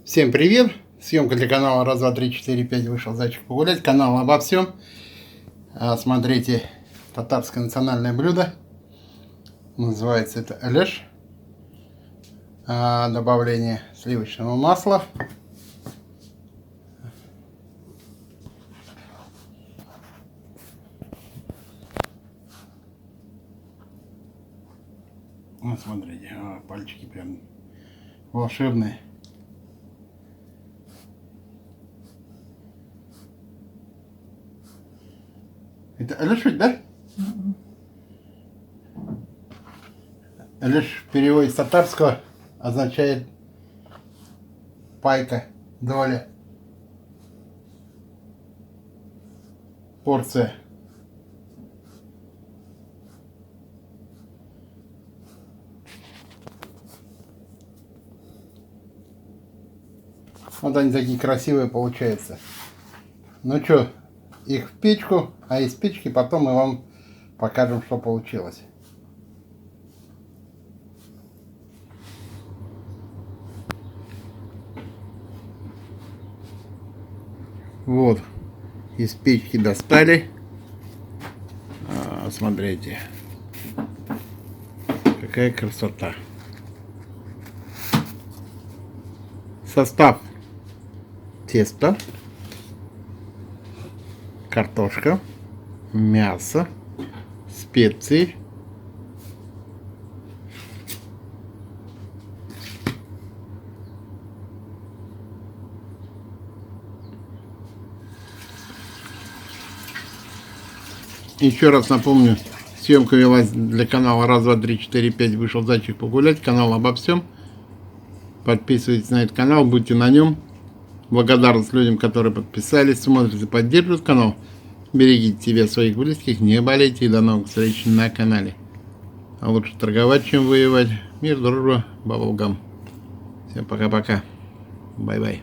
Всем привет! Съемка для канала раз, два, три, четыре, пять. Вышел зайчик погулять. Канал обо всем. Смотрите, татарское национальное блюдо. Называется это алеш. Добавление сливочного масла. Вот смотрите, пальчики прям волшебные. Это алеш, да? Алеш в переводе с татарского означает пайка, доля, порция. Вот они такие красивые получаются. Ну что, их в печку, а из печки потом мы вам покажем, что получилось. Вот, из печки достали. Смотрите, какая красота. Состав: тесто, картошка, мясо, специи, еще раз напомню, съемка велась для канала раз, два, три, четыре, пять. Вышел зайчик погулять. Канал обо всем. Подписывайтесь на этот канал, будьте на нем. Благодарность людям, которые подписались, смотрят и поддерживают канал. Берегите себя, своих близких, не болейте, и до новых встреч на канале. А лучше торговать, чем воевать. Мир, дружба, баблгам. Всем пока-пока. Бай-бай.